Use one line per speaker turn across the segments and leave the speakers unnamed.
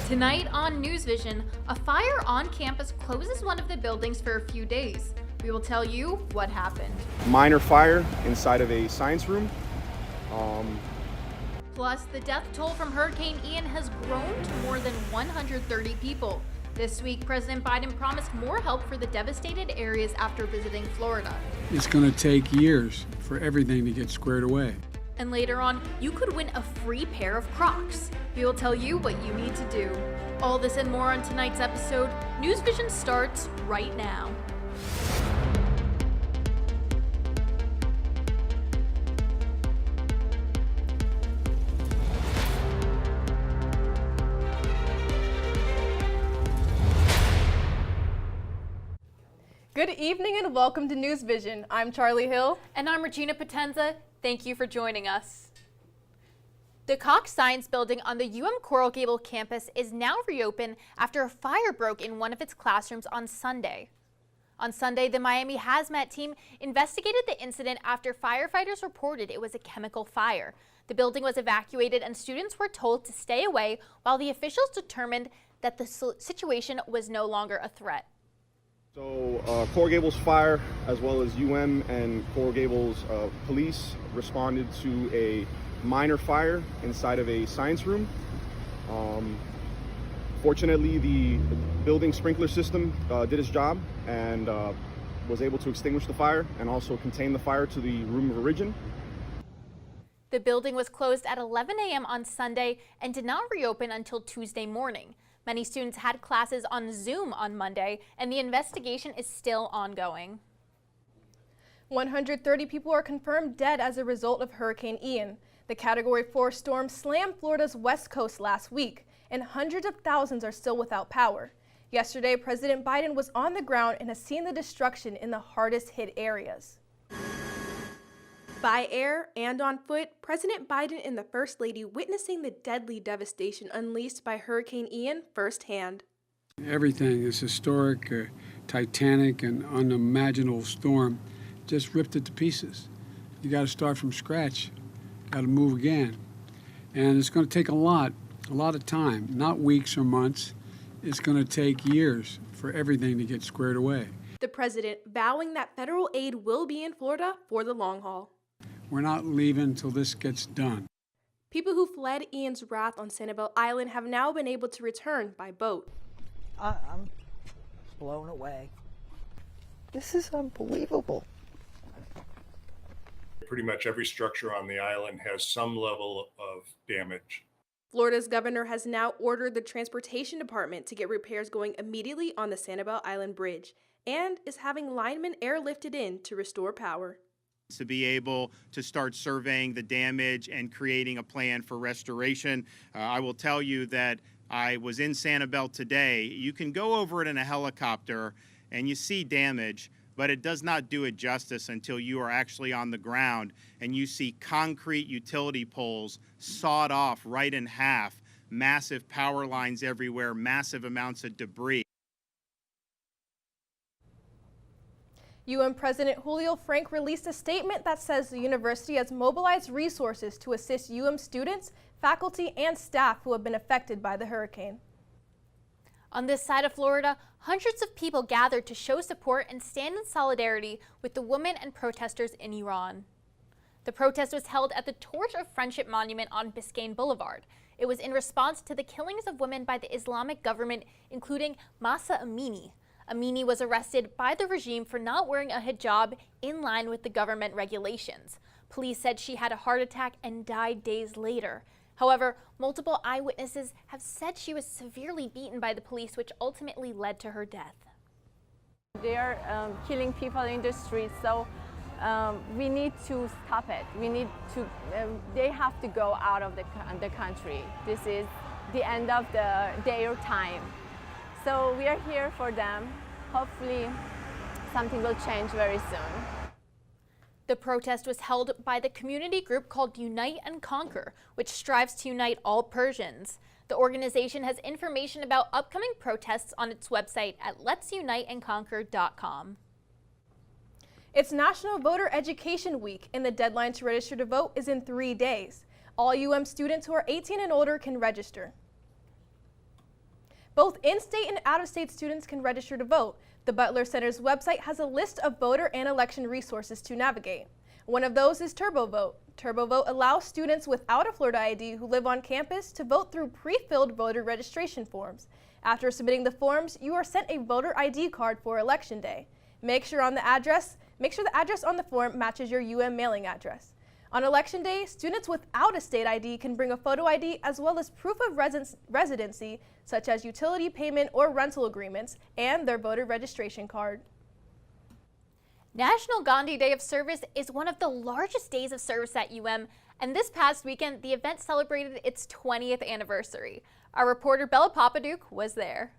Tonight on NewsVision, a fire on campus closes one of the buildings for a few days. We will tell you what happened.
Minor fire inside of a science room.
Plus, the death toll from Hurricane Ian has grown to more than 130 people. This week, President Biden promised more help for the devastated areas after visiting Florida.
It's going to take years for everything to get squared away.
And later on, you could win a free pair of Crocs. We will tell you what you need to do. All this and more on tonight's episode. NewsVision starts right now.
Good evening and welcome to NewsVision. I'm Charlie Hill.
And I'm Regina Potenza. Thank you for joining us. The Cox Science Building on the Coral Gable campus is now reopened after a fire broke in one of its classrooms on Sunday. On Sunday, the Miami Hazmat team investigated the incident after firefighters reported it was a chemical fire. The building was evacuated and students were told to stay away while the officials determined that the situation was no longer a threat.
So Coral Gables Fire, as well as and Coral Gables police responded to a minor fire inside of a science room. Fortunately, the building sprinkler system did its job and was able to extinguish the fire and also contain the fire to the room of origin.
The building was closed at 11 a.m. on Sunday and did not reopen until Tuesday morning. Many students had classes on Zoom on Monday, and the investigation is still ongoing.
130 people are confirmed dead as a result of Hurricane Ian. The Category 4 storm slammed Florida's west coast last week, and hundreds of thousands are still without power. Yesterday, President Biden was on the ground and has seen the destruction in the hardest hit areas. By air and on foot, President Biden and the First Lady witnessing the deadly devastation unleashed by Hurricane Ian firsthand.
Everything, this historic, titanic, and unimaginable storm just ripped it to pieces. You got to start from scratch, got to move again. And it's going to take a lot of time, not weeks or months. It's going to take years for everything to get squared away.
The president vowing that federal aid will be in Florida for the long haul.
We're not leaving until this gets done.
People who fled Ian's wrath on Sanibel Island have now been able to return by boat.
I'm blown away. This is unbelievable.
Pretty much every structure on the island has some level of damage.
Florida's governor has now ordered the transportation department to get repairs going immediately on the Sanibel Island Bridge and is having linemen airlifted in to restore power.
To be able to start surveying the damage and creating a plan for restoration. I will tell you that I was in Sanibel today. You can go over it in a helicopter and you see damage, but it does not do it justice until you are actually on the ground and you see concrete utility poles sawed off right in half, massive power lines everywhere, massive amounts of debris.
President Julio Frank released a statement that says the university has mobilized resources to assist students, faculty, and staff who have been affected by the hurricane.
On this side of Florida, hundreds of people gathered to show support and stand in solidarity with the women and protesters in Iran. The protest was held at the Torch of Friendship Monument on Biscayne Boulevard. It was in response to the killings of women by the Islamic government, including Mahsa Amini. Amini was arrested by the regime for not wearing a hijab in line with the government regulations. Police said she had a heart attack and died days later. However, multiple eyewitnesses have said she was severely beaten by the police, which ultimately led to her death.
They are killing people in the streets, so we need to stop it. We need to. They have to go out of the country. This is the end of their time. So we are here for them. Hopefully something will change very soon.
The protest was held by the community group called Unite and Conquer, which strives to unite all Persians. The organization has information about upcoming protests on its website at letsuniteandconquer.com.
It's National Voter Education Week, and the deadline to register to vote is in 3 days. All students who are 18 and older can register. Both in-state and out-of-state students can register to vote. The Butler Center's website has a list of voter and election resources to navigate. One of those is TurboVote. TurboVote allows students without a Florida ID who live on campus to vote through pre-filled voter registration forms. After submitting the forms, you are sent a voter ID card for Election Day. Make sure the address on the form matches your UM mailing address. On Election Day, students without a state ID can bring a photo ID as well as proof of residency, such as utility payment or rental agreements, and their voter registration card.
National Gandhi Day of Service is one of the largest days of service at UM, and this past weekend, the event celebrated its 20th anniversary. Our reporter Bella Papaduke was there.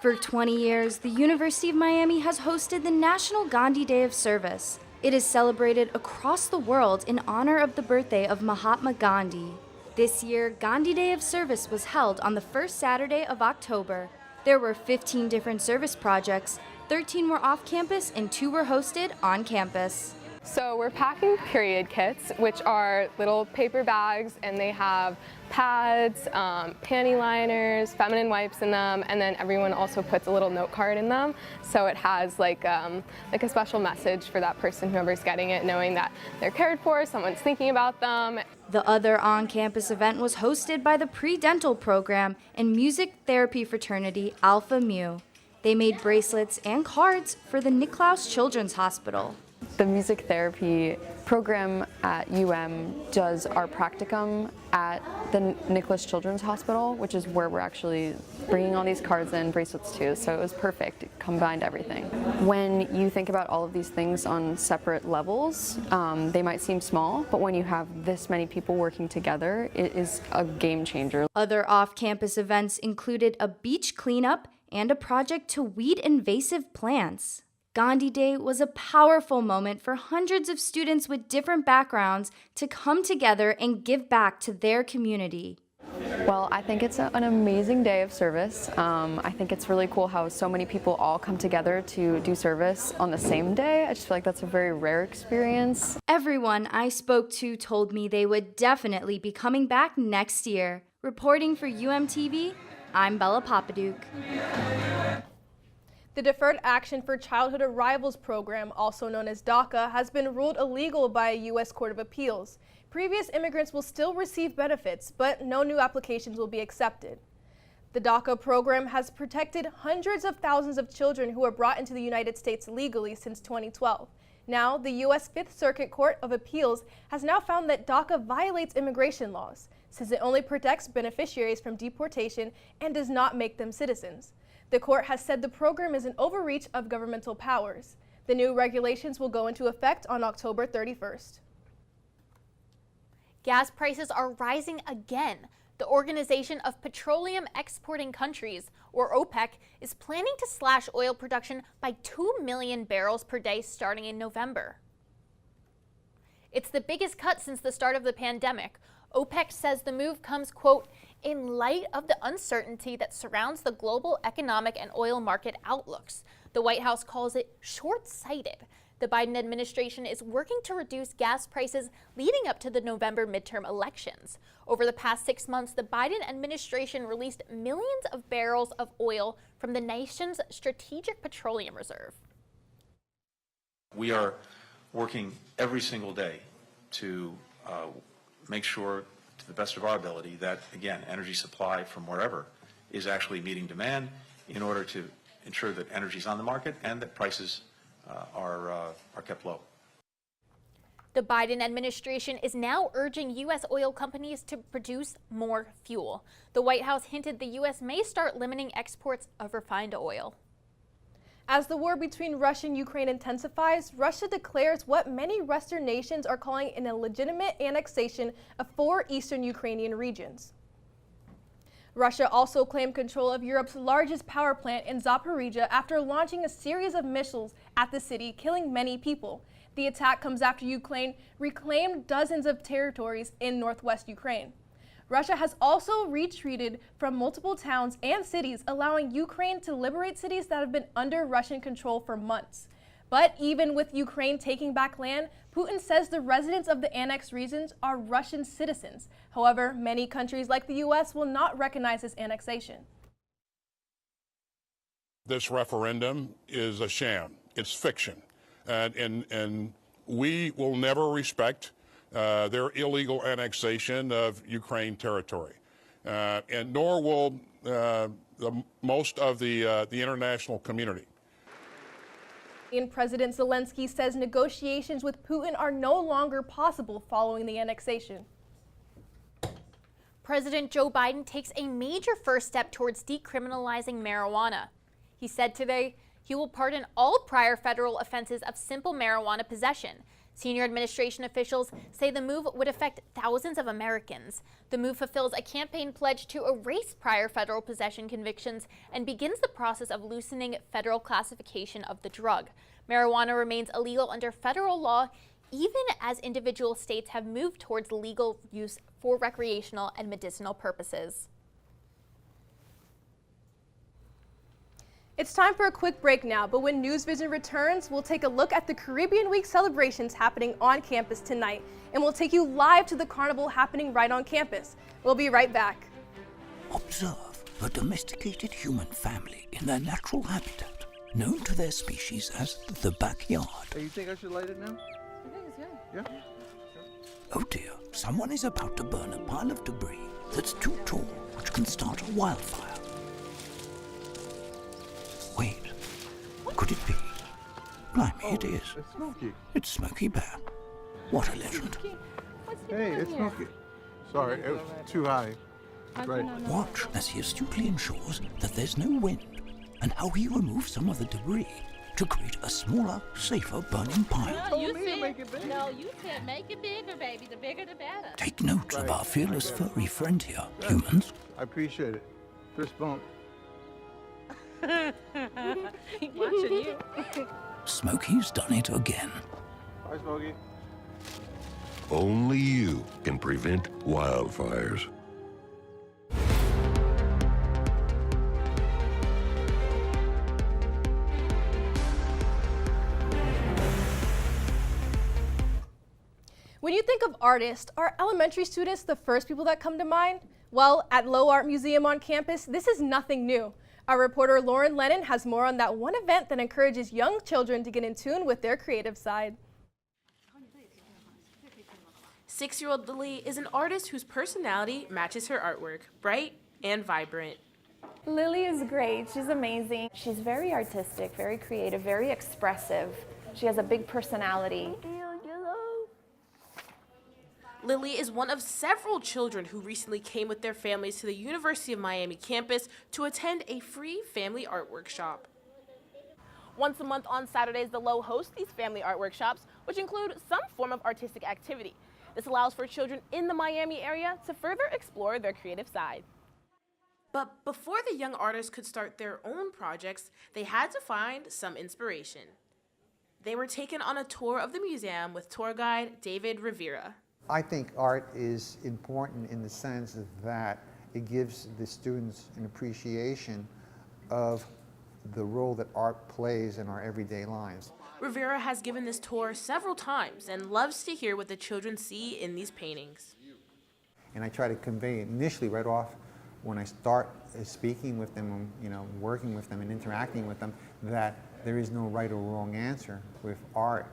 For 20 years, the University of Miami has hosted the National Gandhi Day of Service. It is celebrated across the world in honor of the birthday of Mahatma Gandhi. This year, Gandhi Day of Service was held on the first Saturday of October. There were 15 different service projects, 13 were off campus and 2 were hosted on campus.
So we're packing period kits, which are little paper bags, and they have pads, panty liners, feminine wipes in them, and then everyone also puts a little note card in them. So it has like a special message for that person, whoever's getting it, knowing that they're cared for, someone's thinking about them.
The other on-campus event was hosted by the pre-dental program and music therapy fraternity Alpha Mu. They made bracelets and cards for the Nicklaus Children's Hospital.
The music therapy program at UM does our practicum at the Nicklaus Children's Hospital, which is where we're actually bringing all these cards and bracelets to, so it was perfect. It combined everything. When you think about all of these things on separate levels, they might seem small, but when you have this many people working together, it is a game changer.
Other off-campus events included a beach cleanup and a project to weed invasive plants. Gandhi Day was a powerful moment for hundreds of students with different backgrounds to come together and give back to their community.
Well, I think it's an amazing day of service. I think it's really cool how so many people all come together to do service on the same day. I just feel like that's a very rare experience.
Everyone I spoke to told me they would definitely be coming back next year. Reporting for UMTV, I'm Bella Papaduke.
The Deferred Action for Childhood Arrivals program, also known as DACA, has been ruled illegal by a U.S. Court of Appeals. Previous immigrants will still receive benefits, but no new applications will be accepted. The DACA program has protected hundreds of thousands of children who were brought into the United States legally since 2012. Now, the U.S. Fifth Circuit Court of Appeals has now found that DACA violates immigration laws, since it only protects beneficiaries from deportation and does not make them citizens. The court has said the program is an overreach of governmental powers. The new regulations will go into effect on October 31st.
Gas prices are rising again. The Organization of Petroleum Exporting Countries, or OPEC, is planning to slash oil production by 2 million barrels per day starting in November. It's the biggest cut since the start of the pandemic. OPEC says the move comes, quote, in light of the uncertainty that surrounds the global economic and oil market outlooks. The White House calls it short-sighted. The Biden administration is working to reduce gas prices leading up to the November midterm elections. Over the past 6 months, the Biden administration released millions of barrels of oil from the nation's strategic petroleum reserve.
We are working every single day to make sure, to the best of our ability, that, again, energy supply from wherever is actually meeting demand in order to ensure that energy is on the market and that prices are kept low.
The Biden administration is now urging U.S. oil companies to produce more fuel. The White House hinted the U.S. may start limiting exports of refined oil.
As the war between Russia and Ukraine intensifies, Russia declares what many Western nations are calling an illegitimate annexation of 4 eastern Ukrainian regions. Russia also claimed control of Europe's largest power plant in Zaporizhzhia after launching a series of missiles at the city, killing many people. The attack comes after Ukraine reclaimed dozens of territories in northwest Ukraine. Russia has also retreated from multiple towns and cities, allowing Ukraine to liberate cities that have been under Russian control for months. But even with Ukraine taking back land, Putin says the residents of the annexed regions are Russian citizens. However, many countries like the U.S. will not recognize this annexation.
This referendum is a sham. It's fiction. And we will never respect their illegal annexation of Ukraine territory. And nor will most of the international community.
And President Zelensky says negotiations with Putin are no longer possible following the annexation.
President Joe Biden takes a major first step towards decriminalizing marijuana. He said today he will pardon all prior federal offenses of simple marijuana possession. Senior administration officials say the move would affect thousands of Americans. The move fulfills a campaign pledge to erase prior federal possession convictions and begins the process of loosening federal classification of the drug. Marijuana remains illegal under federal law, even as individual states have moved towards legal use for recreational and medicinal purposes.
It's time for a quick break now, but when NewsVision returns, we'll take a look at the Caribbean Week celebrations happening on campus tonight, and we'll take you live to the carnival happening right on campus. We'll be right back.
Observe a domesticated human family in their natural habitat, known to their species as the backyard.
Hey, you think I should light it now?
I think it's good.
Yeah.
Oh dear, someone is about to burn a pile of debris that's too tall, which can start a wildfire. Wait, could it be? Blimey, it is.
It's Smokey.
It's Smokey Bear. What a legend.
Hey, it's Smokey. Sorry, it was too high. Right.
Watch as he astutely ensures that there's no wind, and how he removes some of the debris to create a smaller, safer burning pile.
No, you said make it bigger, baby. The bigger, the better.
Take note of our fearless furry friend here, humans.
I appreciate it. Fist bump.
Watching you.
Smokey's done it again.
Bye, Smokey.
Only you can prevent wildfires.
When you think of artists, are elementary students the first people that come to mind? Well, at Low Art Museum on campus, this is nothing new. Our reporter Lauren Lennon has more on that one event that encourages young children to get in tune with their creative side.
6-year-old Lily is an artist whose personality matches her artwork, bright and vibrant.
Lily is great. She's amazing. She's very artistic, very creative, very expressive. She has a big personality.
Lily is one of several children who recently came with their families to the University of Miami campus to attend a free family art workshop. Once a month on Saturdays, the Low hosts these family art workshops, which include some form of artistic activity. This allows for children in the Miami area to further explore their creative side. But before the young artists could start their own projects, they had to find some inspiration. They were taken on a tour of the museum with tour guide David Rivera.
I think art is important in the sense that it gives the students an appreciation of the role that art plays in our everyday lives.
Rivera has given this tour several times and loves to hear what the children see in these paintings.
And I try to convey initially right off when I start speaking with them, working with them and interacting with them, that there is no right or wrong answer with art.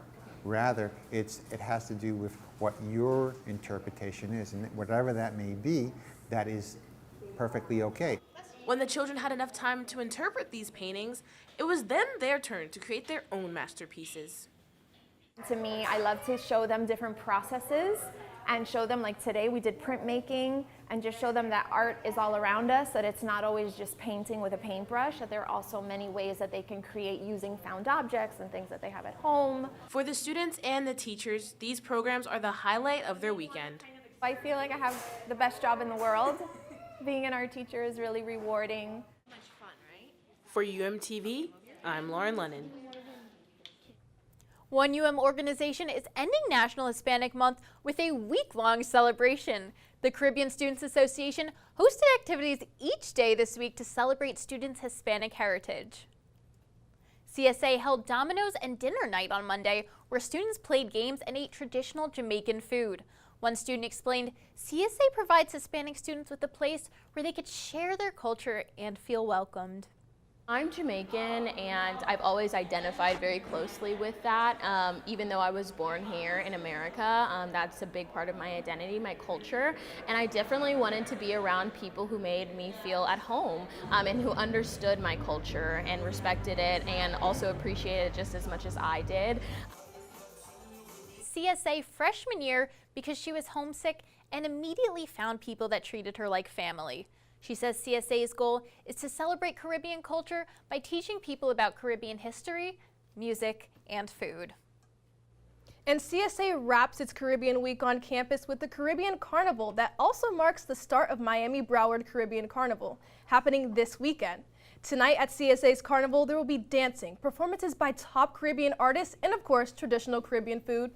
Rather, it has to do with what your interpretation is, and whatever that may be, that is perfectly okay.
When the children had enough time to interpret these paintings, it was then their turn to create their own masterpieces.
To me, I love to show them different processes and show them, like today we did printmaking, and just show them that art is all around us, that it's not always just painting with a paintbrush, that there are also many ways that they can create using found objects and things that they have at home.
For the students and the teachers, these programs are the highlight of their weekend.
I feel like I have the best job in the world. Being an art teacher is really rewarding.
Much fun, right? For UMTV, I'm Lauren Lennon.
One organization is ending National Hispanic Month with a week-long celebration. The Caribbean Students Association hosted activities each day this week to celebrate students' Hispanic heritage. CSA held dominoes and dinner night on Monday, where students played games and ate traditional Jamaican food. One student explained, CSA provides Hispanic students with a place where they could share their culture and feel welcomed.
I'm Jamaican, and I've always identified very closely with that. Even though I was born here in America, that's a big part of my identity, my culture, and I definitely wanted to be around people who made me feel at home and who understood my culture and respected it and also appreciated it just as much as I did.
CSA freshman year because she was homesick and immediately found people that treated her like family. She says CSA's goal is to celebrate Caribbean culture by teaching people about Caribbean history, music, and food.
And CSA wraps its Caribbean Week on campus with the Caribbean Carnival that also marks the start of Miami Broward Caribbean Carnival, happening this weekend. Tonight at CSA's Carnival, there will be dancing, performances by top Caribbean artists, and of course, traditional Caribbean food.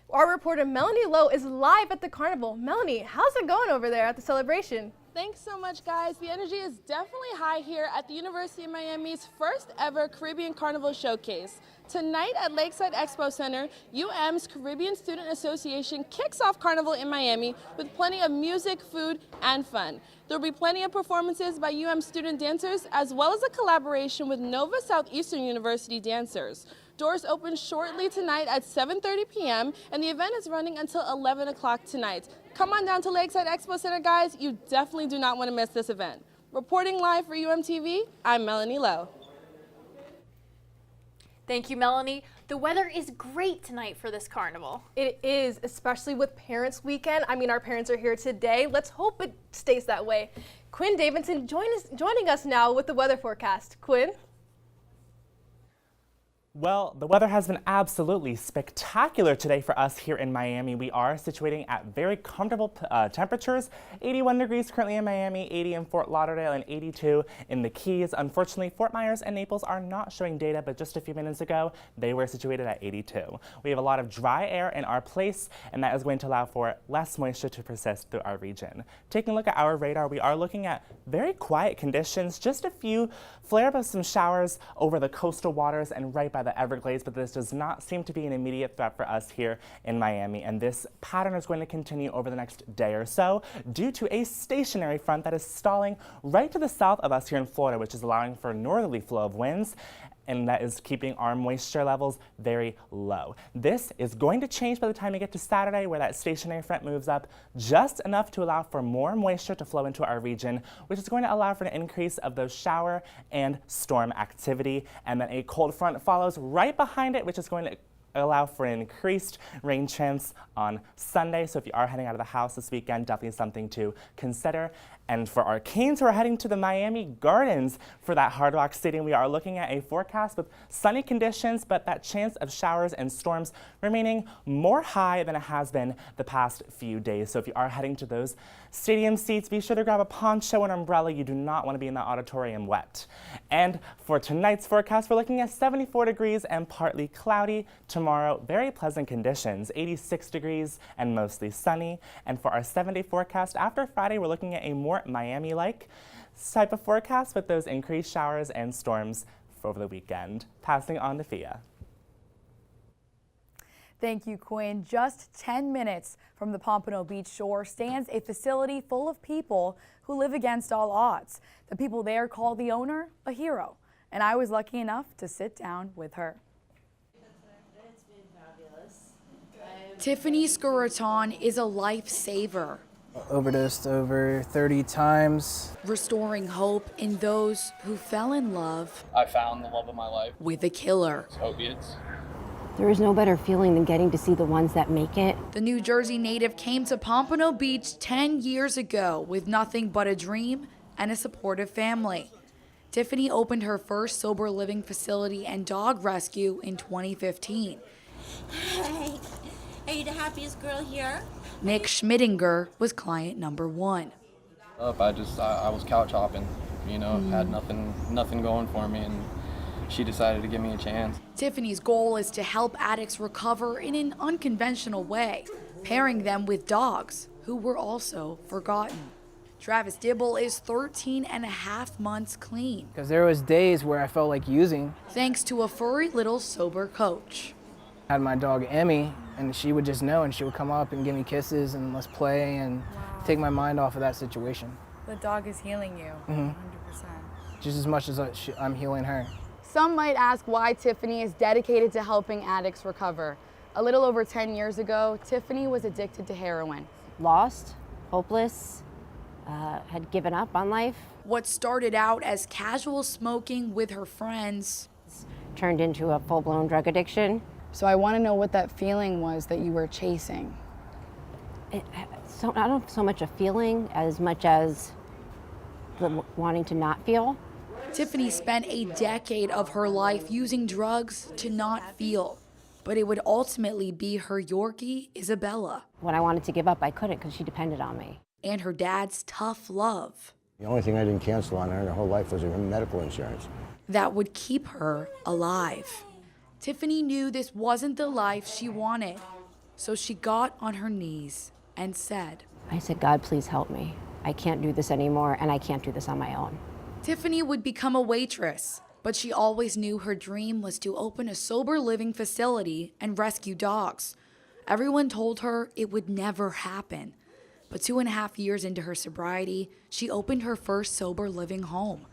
Our reporter Melanie Lowe is live at the Carnival. Melanie, how's it going over there at the celebration?
Thanks so much, guys. The energy is definitely high here at the University of Miami's first ever Caribbean Carnival Showcase. Tonight at Lakeside Expo Center, UM's Caribbean Student Association kicks off Carnival in Miami with plenty of music, food, and fun. There'll be plenty of performances by UM student dancers, as well as a collaboration with Nova Southeastern University dancers. Doors open shortly tonight at 7:30 p.m. and the event is running until 11 o'clock tonight. Come on down to Lakeside Expo Center, guys. You definitely do not want to miss this event. Reporting live for UMTV, I'm Melanie Lowe.
Thank you, Melanie. The weather is great tonight for this carnival.
It is, especially with Parents Weekend. I mean, our parents are here today. Let's hope it stays that way. Quinn Davidson joining us now with the weather forecast. Quinn?
Well, the weather has been absolutely spectacular today for us here in Miami. We are situating at very comfortable temperatures. 81 degrees currently in Miami, 80 in Fort Lauderdale, and 82 in the Keys. Unfortunately, Fort Myers and Naples are not showing data, but just a few minutes ago, they were situated at 82. We have a lot of dry air in our place, and that is going to allow for less moisture to persist through our region. Taking a look at our radar, we are looking at very quiet conditions, just a few flare-up of some showers over the coastal waters and right by the Everglades, but this does not seem to be an immediate threat for us here in Miami, and this pattern is going to continue over the next day or so due to a stationary front that is stalling right to the south of us here in Florida, which is allowing for a northerly flow of winds, and that is keeping our moisture levels very low. This is going to change by the time we get to Saturday, where that stationary front moves up just enough to allow for more moisture to flow into our region, which is going to allow for an increase of those shower and storm activity. And then a cold front follows right behind it, which is going to allow for an increased rain chance on Sunday. So if you are heading out of the house this weekend, definitely something to consider. And for our Canes who are heading to the Miami Gardens for that Hard Rock Stadium, we are looking at a forecast with sunny conditions, but that chance of showers and storms remaining more high than it has been the past few days. So if you are heading to those stadium seats, be sure to grab a poncho and umbrella. You do not want to be in the auditorium wet. And for tonight's forecast, we're looking at 74 degrees and partly cloudy. Tomorrow, very pleasant conditions, 86 degrees and mostly sunny. And for our 7-day forecast after Friday, we're looking at a more Miami-like type of forecast with those increased showers and storms over the weekend. Passing on to Fia.
Thank you, Quinn. Just 10 minutes from the Pompano Beach shore stands a facility full of people who live against all odds. The people there call the owner a hero, and I was lucky enough to sit down with her.
It's been fabulous.
Tiffany Scuraton is a lifesaver.
Overdosed over 30 times.
Restoring hope in those who fell in love.
I found the love of my life.
With a killer.
It's opiates.
There is no better feeling than getting to see the ones that make it.
The New Jersey native came to Pompano Beach 10 years ago with nothing but a dream and a supportive family. Tiffany opened her first sober living facility and dog rescue in 2015.
Hey, are you the happiest girl here?
Nick Schmidinger was client number 1.
I was couch hopping, had nothing going for me, and she decided to give me a chance.
Tiffany's goal is to help addicts recover in an unconventional way, pairing them with dogs who were also forgotten. Travis Dibble is 13 and a half months clean.
Because there was days where I felt like using.
Thanks to a furry little sober coach.
I had my dog Emmy, and she would just know, and she would come up and give me kisses and let's play and take my mind off of that situation.
The dog is healing you, 100%.
Just as much as I'm healing her.
Some might ask why Tiffany is dedicated to helping addicts recover. A little over 10 years ago, Tiffany was addicted to heroin.
Lost, hopeless, had given up on life.
What started out as casual smoking with her friends
turned into a full-blown drug addiction.
So I want to know what that feeling was that you were chasing.
I don't so much a feeling as much as the wanting to not feel.
Tiffany spent a decade of her life using drugs to not feel, but it would ultimately be her Yorkie, Isabella.
When I wanted to give up, I couldn't because she depended on me.
And her dad's tough love.
The only thing I didn't cancel on her whole life was her medical insurance.
That would keep her alive. Tiffany knew this wasn't the life she wanted, so she got on her knees and said,
I said, God, please help me. I can't do this anymore, and I can't do this on my own.
Tiffany would become a waitress, but she always knew her dream was to open a sober living facility and rescue dogs. Everyone told her it would never happen. But 2.5 years into her sobriety, she opened her first sober living home.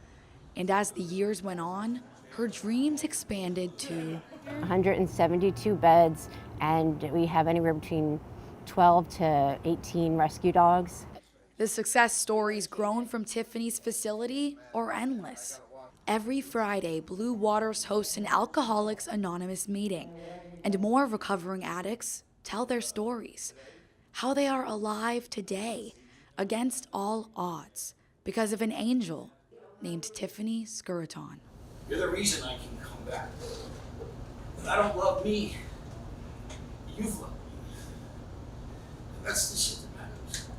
And as the years went on, her dreams expanded to
172 beds, and we have anywhere between 12 to 18 rescue dogs.
The success stories grown from Tiffany's facility are endless. Every Friday, Blue Waters hosts an Alcoholics Anonymous meeting, and more recovering addicts tell their stories. How they are alive today, against all odds, because of an angel named Tiffany Skuraton.
You're the reason I can come back. But I don't love me. You've loved me. And that's the shit that matters.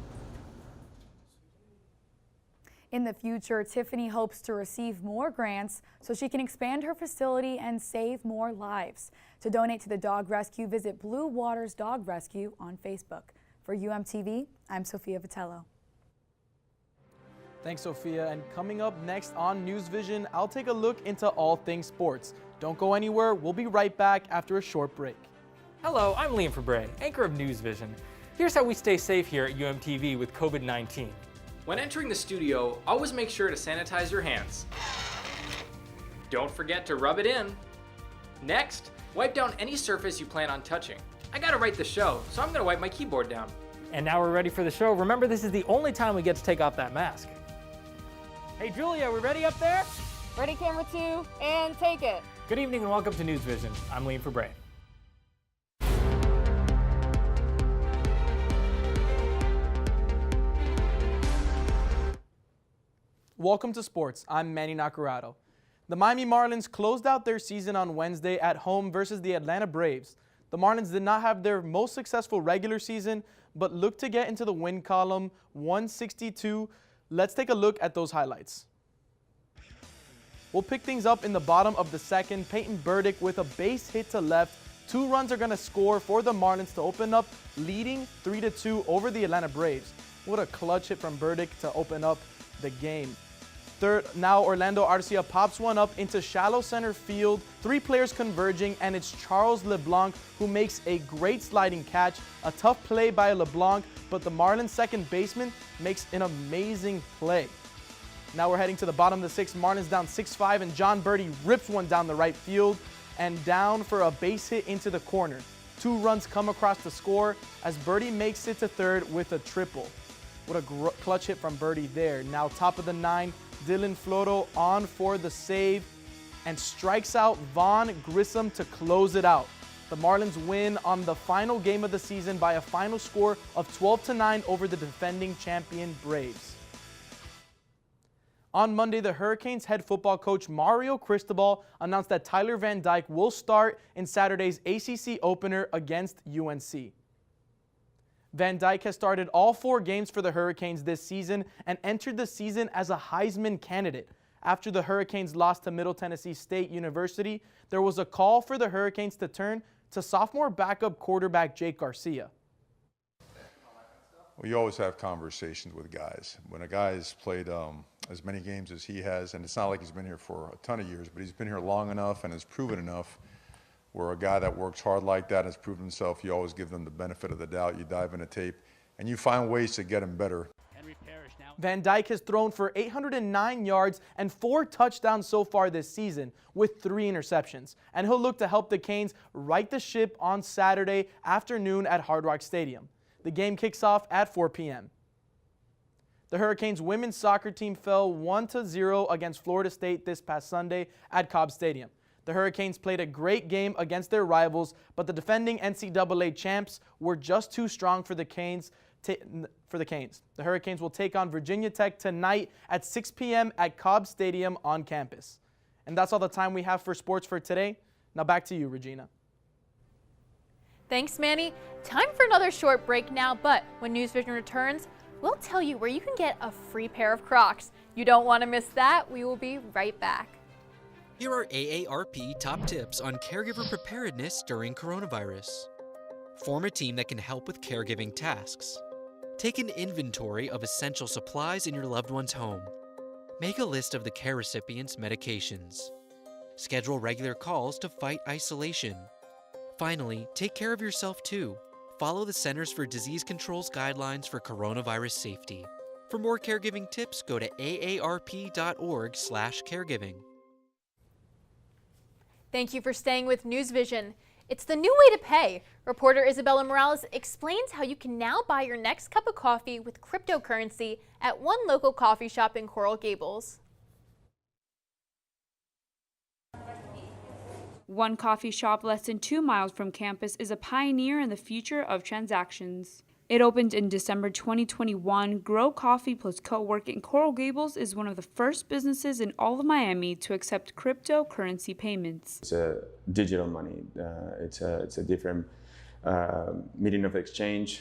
In the future, Tiffany hopes to receive more grants so she can expand her facility and save more lives. To donate to the dog rescue, visit Blue Waters Dog Rescue on Facebook. For UMTV, I'm Sophia Vitello.
Thanks, Sophia. And coming up next on NewsVision, I'll take a look into all things sports. Don't go anywhere. We'll be right back after a short break.
Hello, I'm Liam Fabre, anchor of NewsVision. Here's how we stay safe here at UMTV with COVID-19. When entering the studio, always make sure to sanitize your hands. Don't forget to rub it in. Next, wipe down any surface you plan on touching. I gotta write the show, so I'm gonna wipe my keyboard down. And now we're ready for the show. Remember, this is the only time we get to take off that mask. Hey Julia, we ready up there?
Ready, camera 2, and take it.
Good evening and welcome to NewsVision. I'm Liam Fabre.
Welcome to sports. I'm Manny Nacarado. The Miami Marlins closed out their season on Wednesday at home versus the Atlanta Braves. The Marlins did not have their most successful regular season, but looked to get into the win column, 162. Let's take a look at those highlights. We'll pick things up in the bottom of the second. Peyton Burdick with a base hit to left. 2 runs are going to score for the Marlins to open up, leading 3-2 over the Atlanta Braves. What a clutch hit from Burdick to open up the game. Third, now Orlando Arcia pops one up into shallow center field. 3 players converging, and it's Charles LeBlanc who makes a great sliding catch. A tough play by LeBlanc, but the Marlins second baseman makes an amazing play. Now we're heading to the bottom of the 6th. Marlins down 6-5, and John Birdie rips one down the right field and down for a base hit into the corner. 2 runs come across the score as Birdie makes it to third with a triple. What a clutch hit from Birdie there. Now top of the 9, Dylan Floro on for the save and strikes out Vaughn Grissom to close it out. The Marlins win on the final game of the season by a final score of 12-9 over the defending champion Braves. On Monday, the Hurricanes head football coach Mario Cristobal announced that Tyler Van Dyke will start in Saturday's ACC opener against UNC. Van Dyke has started all 4 games for the Hurricanes this season and entered the season as a Heisman candidate. After the Hurricanes lost to Middle Tennessee State University, there was a call for the Hurricanes to turn to sophomore backup quarterback Jake Garcia.
Well, you always have conversations with guys. When a guy has played as many games as he has, and it's not like he's been here for a ton of years, but he's been here long enough and has proven enough, where a guy that works hard like that has proven himself, you always give them the benefit of the doubt. You dive into tape, and you find ways to get him better.
Van Dyke has thrown for 809 yards and 4 touchdowns so far this season, with 3 interceptions. And he'll look to help the Canes right the ship on Saturday afternoon at Hard Rock Stadium. The game kicks off at 4 p.m. The Hurricanes women's soccer team fell 1-0 against Florida State this past Sunday at Cobb Stadium. The Hurricanes played a great game against their rivals, but the defending NCAA champs were just too strong for the Canes. The Hurricanes will take on Virginia Tech tonight at 6 p.m. at Cobb Stadium on campus. And that's all the time we have for sports for today. Now back to you, Regina.
Thanks, Manny. Time for another short break now, but when NewsVision returns, we'll tell you where you can get a free pair of Crocs. You don't want to miss that. We will be right back.
Here are AARP top tips on caregiver preparedness during coronavirus. Form a team that can help with caregiving tasks. Take an inventory of essential supplies in your loved one's home. Make a list of the care recipient's medications. Schedule regular calls to fight isolation. Finally, take care of yourself too. Follow the Centers for Disease Control's guidelines for coronavirus safety. For more caregiving tips, go to aarp.org/caregiving.
Thank you for staying with NewsVision. It's the new way to pay. Reporter Isabella Morales explains how you can now buy your next cup of coffee with cryptocurrency at one local coffee shop in Coral Gables.
One coffee shop less than 2 miles from campus is a pioneer in the future of transactions. It opened in December 2021. Grow Coffee plus Co-work in Coral Gables is one of the first businesses in all of Miami to accept cryptocurrency payments.
It's a digital money. It's a different medium of exchange,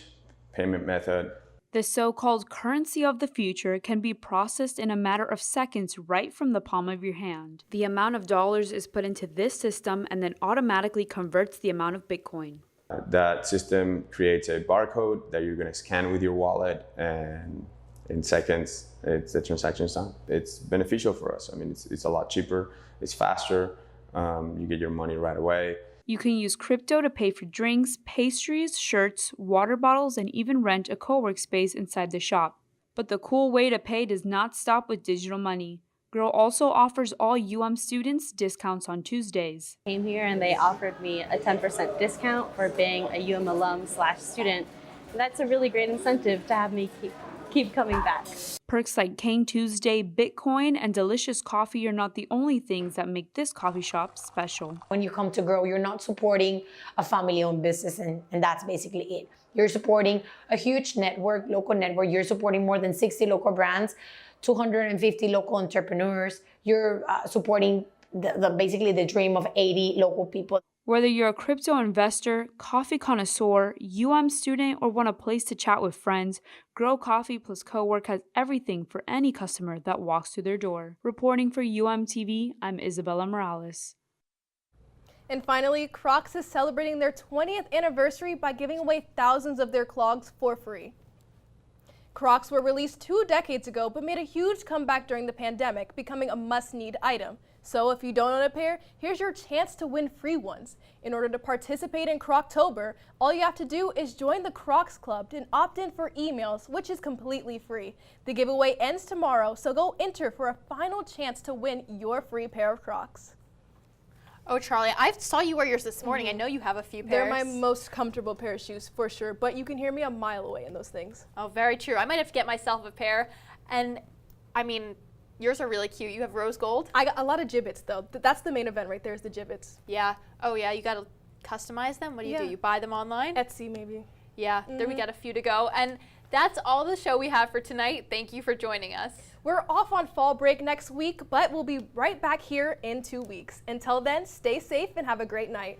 payment method.
The so-called currency of the future can be processed in a matter of seconds right from the palm of your hand. The amount of dollars is put into this system and then automatically converts the amount of Bitcoin.
That system creates a barcode that you're going to scan with your wallet, and in seconds, the transaction's done. It's beneficial for us. I mean, it's a lot cheaper, it's faster, you get your money right away.
You can use crypto to pay for drinks, pastries, shirts, water bottles, and even rent a co-work space inside the shop. But the cool way to pay does not stop with digital money. Grow also offers all students discounts on Tuesdays.
Came here and they offered me a 10% discount for being a alum/student. That's a really great incentive to have me keep coming back.
Perks like Cane Tuesday, Bitcoin, and delicious coffee are not the only things that make this coffee shop special.
When you come to Grow, you're not supporting a family-owned business, and that's basically it. You're supporting a huge network, local network. You're supporting more than 60 local brands, 250 local entrepreneurs. You're supporting basically the dream of 80 local people.
Whether you're a crypto investor, coffee connoisseur, student, or want a place to chat with friends, Grow Coffee plus Co-work has everything for any customer that walks through their door. Reporting for UMTV, I'm Isabella Morales.
And finally, Crocs is celebrating their 20th anniversary by giving away thousands of their clogs for free. Crocs were released 2 decades ago, but made a huge comeback during the pandemic, becoming a must-need item. So if you don't own a pair, here's your chance to win free ones. In order to participate in Croctober, all you have to do is join the Crocs Club and opt in for emails, which is completely free. The giveaway ends tomorrow, so go enter for a final chance to win your free pair of Crocs.
Oh, Charlie, I saw you wear yours this morning. I know you have a few pairs.
They're my most comfortable pair of shoes, for sure, but you can hear me a mile away in those things.
Oh, very true. I might have to get myself a pair. And, I mean, yours are really cute. You have rose gold.
I got a lot of gibbets, though. That's the main event right there is the gibbets.
Yeah. Oh, yeah, you got to customize them? What do you do? You buy them online?
Etsy, maybe.
Yeah, there we got a few to go. And that's all the show we have for tonight. Thank you for joining us.
We're off on fall break next week, but we'll be right back here in 2 weeks. Until then, stay safe and have a great night.